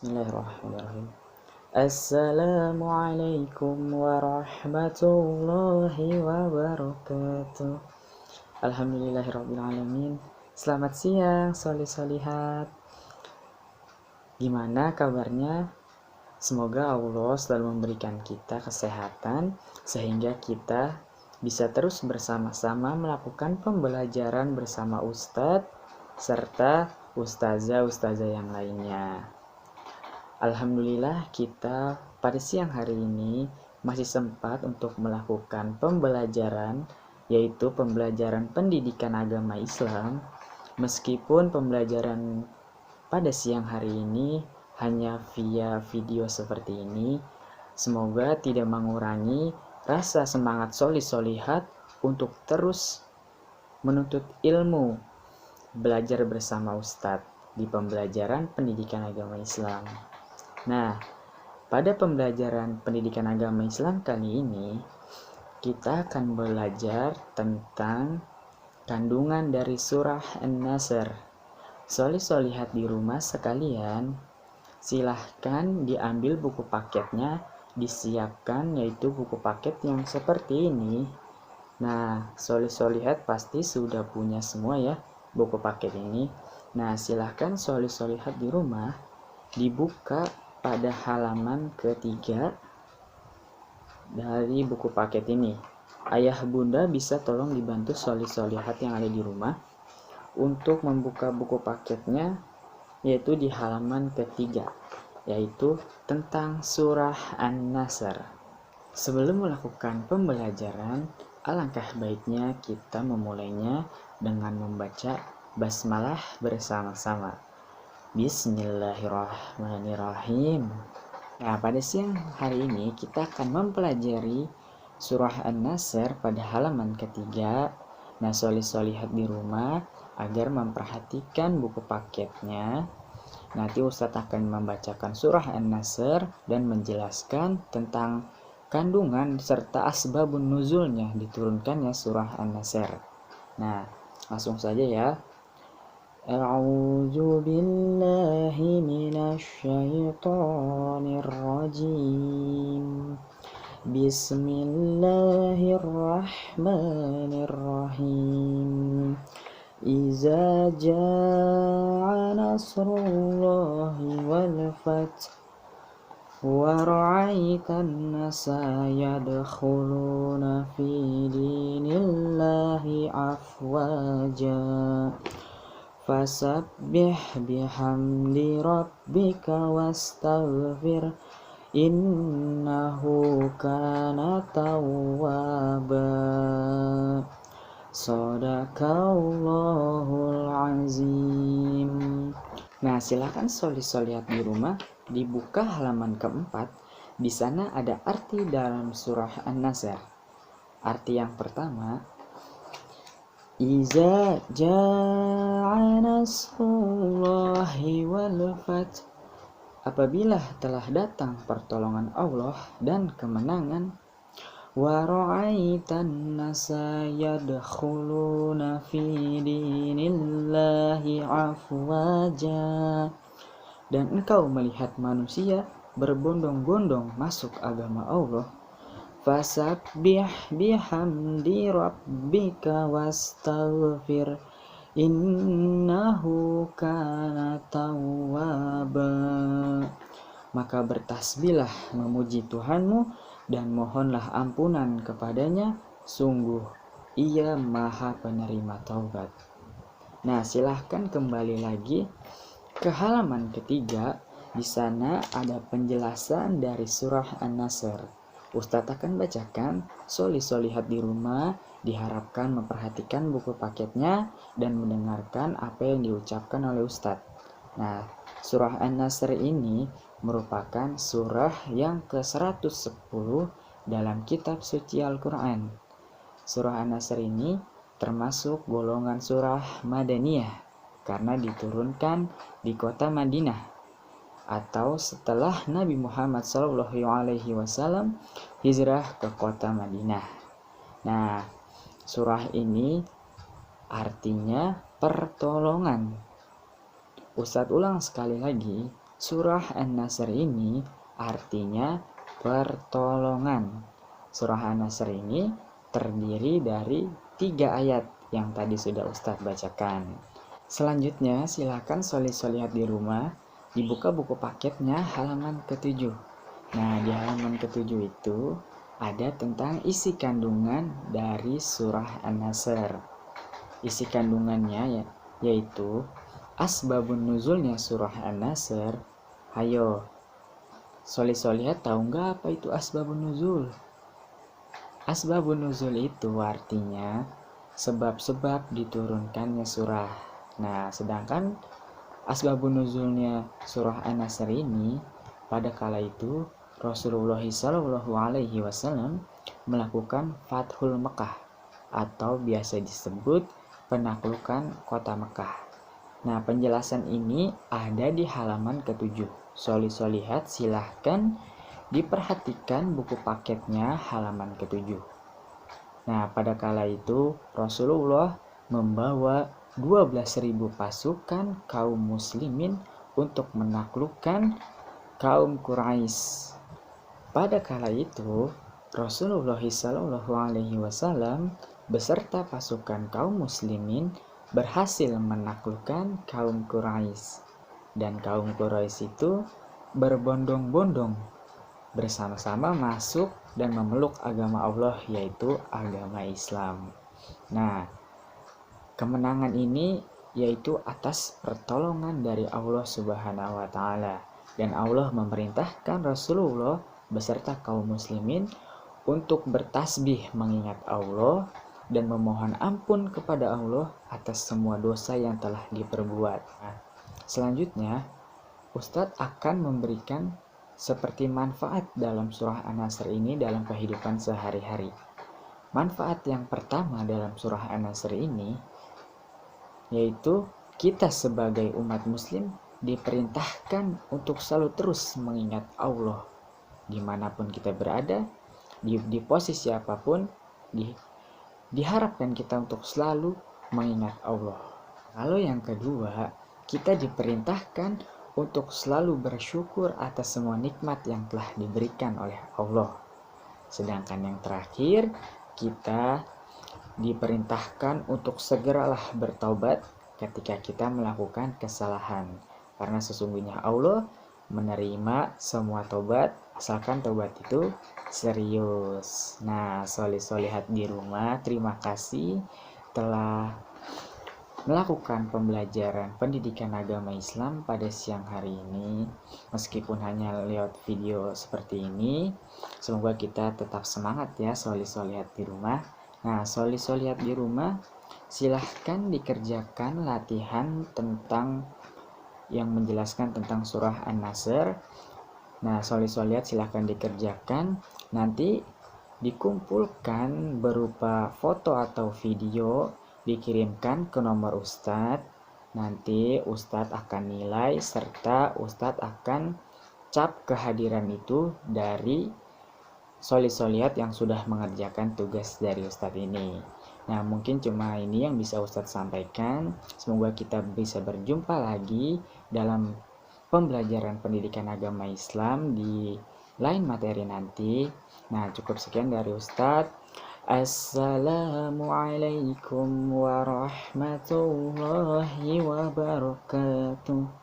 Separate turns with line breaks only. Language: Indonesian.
Bismillahirrahmanirrahim. Assalamualaikum warahmatullahi wabarakatuh. Alhamdulillahirrabbilalamin. Selamat siang, solih-solihat. Gimana kabarnya? Semoga Allah selalu memberikan kita kesehatan sehingga kita bisa terus bersama-sama melakukan pembelajaran bersama Ustadz serta ustazah-ustazah yang lainnya. Alhamdulillah kita pada siang hari ini masih sempat untuk melakukan pembelajaran, yaitu pembelajaran pendidikan agama Islam. Meskipun pembelajaran pada siang hari ini hanya via video seperti ini, semoga tidak mengurangi rasa semangat solih-solihat untuk terus menuntut ilmu, belajar bersama Ustadz di pembelajaran pendidikan agama Islam. Nah, pada pembelajaran pendidikan agama Islam kali ini, kita akan belajar tentang kandungan dari surah An-Nasr. Solih-solihat di rumah sekalian, silahkan diambil buku paketnya, disiapkan, yaitu buku paket yang seperti ini. Nah, solih-solihat pasti sudah punya semua ya buku paket ini. Nah, silahkan solih-solihat di rumah dibuka pada halaman ketiga dari buku paket ini. Ayah bunda bisa tolong dibantu solih-solihat yang ada di rumah untuk membuka buku paketnya, yaitu di halaman ketiga, yaitu tentang surah An-Nasr. Sebelum melakukan pembelajaran, alangkah baiknya kita memulainya dengan membaca basmalah bersama-sama. Bismillahirrahmanirrahim. Nah, pada siang hari ini kita akan mempelajari surah An-Nasr pada halaman ketiga. Nah, solih-solihat di rumah agar memperhatikan buku paketnya. Nanti Ustadz akan membacakan surah An-Nasr dan menjelaskan tentang kandungan serta asbabun nuzulnya diturunkannya surah An-Nasr. Nah, langsung saja ya. A'udzu billahi minasyaitonir rajim. Bismillahirrahmanirrahim. Iza ja'a nasrullahi wal fath wa ra'aitan nasa yadkhuluna fi dinillahi afwaja. Fasabbih bihamdi rabbika wastaghfir innahu kana tawwaba. Shadaqallahul azim. Nah, silakan solih-solihat di rumah dibuka halaman keempat. Di sana ada arti dalam surah An-Nasr. Arti yang pertama, Iza ja'a nasrullahi wal fath. Apabila telah datang pertolongan Allah dan kemenangan. Wa ra'aitan nasa yadkhuluna fi dinillahi afwaja. Dan engkau melihat manusia berbondong-bondong masuk agama Allah. Fasabbih bihamdi rabbika wastaghfir innahu kana tawwaba. Maka bertasbihlah memuji Tuhanmu dan mohonlah ampunan kepadanya, sungguh ia maha penerima taubat. Nah, silahkan kembali lagi ke halaman ketiga. Di sana ada penjelasan dari surah An-Nasr. Ustadz akan bacakan, solih-solihat di rumah diharapkan memperhatikan buku paketnya dan mendengarkan apa yang diucapkan oleh Ustadz. Nah, surah An-Nasr ini merupakan surah yang ke-110 dalam kitab suci Al-Quran. Surah An-Nasr ini termasuk golongan surah Madaniyah karena diturunkan di kota Madinah atau setelah Nabi Muhammad SAW hijrah ke kota Madinah. Nah, surah ini artinya pertolongan. Ustadz ulang sekali lagi, Surah An-Nasr ini artinya pertolongan. Surah An-Nasr ini terdiri dari 3 ayat yang tadi sudah Ustadz bacakan. Selanjutnya silakan solihat di rumah, dibuka buku paketnya halaman ke-7. Nah, di halaman ke-7 itu ada tentang isi kandungan dari surah An-Nasr. Isi kandungannya yaitu asbabun nuzulnya surah An-Nasr. Hayo, solihat tahu nggak apa itu asbabun nuzul? Asbabun nuzul itu artinya sebab-sebab diturunkannya surah. Nah, sedangkan asbabun nuzulnya surah An-Nasr ini pada kala itu Rasulullah SAW melakukan Fathul Mekah atau biasa disebut penaklukan kota Mekah. Nah, penjelasan ini ada di halaman ke-7. Solihat silahkan diperhatikan buku paketnya halaman ke-7. Nah, pada kala itu Rasulullah membawa 12.000 pasukan kaum muslimin untuk menaklukkan kaum Quraisy. Pada kala itu Rasulullah SAW beserta pasukan kaum muslimin berhasil menaklukkan kaum Quraisy. Dan kaum Quraisy itu berbondong-bondong bersama-sama masuk dan memeluk agama Allah, yaitu agama Islam. Nah, kemenangan ini yaitu atas pertolongan dari Allah Subhanahu wa taala, dan Allah memerintahkan Rasulullah beserta kaum muslimin untuk bertasbih mengingat Allah dan memohon ampun kepada Allah atas semua dosa yang telah diperbuat. Nah, selanjutnya Ustadz akan memberikan seperti manfaat dalam surah An-Nasr ini dalam kehidupan sehari-hari. Manfaat yang pertama dalam surah An-Nasr ini yaitu kita sebagai umat muslim diperintahkan untuk selalu terus mengingat Allah dimanapun kita berada, di posisi apapun, diharapkan kita untuk selalu mengingat Allah. Lalu yang kedua, kita diperintahkan untuk selalu bersyukur atas semua nikmat yang telah diberikan oleh Allah. Sedangkan yang terakhir, kita diperintahkan untuk segeralah bertaubat ketika kita melakukan kesalahan, karena sesungguhnya Allah menerima semua taubat asalkan taubat itu serius. Nah, solihat di rumah, terima kasih telah melakukan pembelajaran pendidikan agama Islam pada siang hari ini. Meskipun hanya lewat video seperti ini, semoga kita tetap semangat ya solihat di rumah. Nah, solihat di rumah, silahkan dikerjakan latihan tentang yang menjelaskan tentang surah An-Nasr. Nah, solihat silahkan dikerjakan. Nanti dikumpulkan berupa foto atau video, dikirimkan ke nomor Ustadz. Nanti Ustadz akan nilai serta Ustadz akan cap kehadiran itu dari solihat yang sudah mengerjakan tugas dari Ustadz ini. Nah, mungkin cuma ini yang bisa Ustadz sampaikan. Semoga kita bisa berjumpa lagi dalam pembelajaran pendidikan agama Islam di lain materi nanti. Nah, cukup sekian dari Ustadz. Assalamualaikum warahmatullahi wabarakatuh.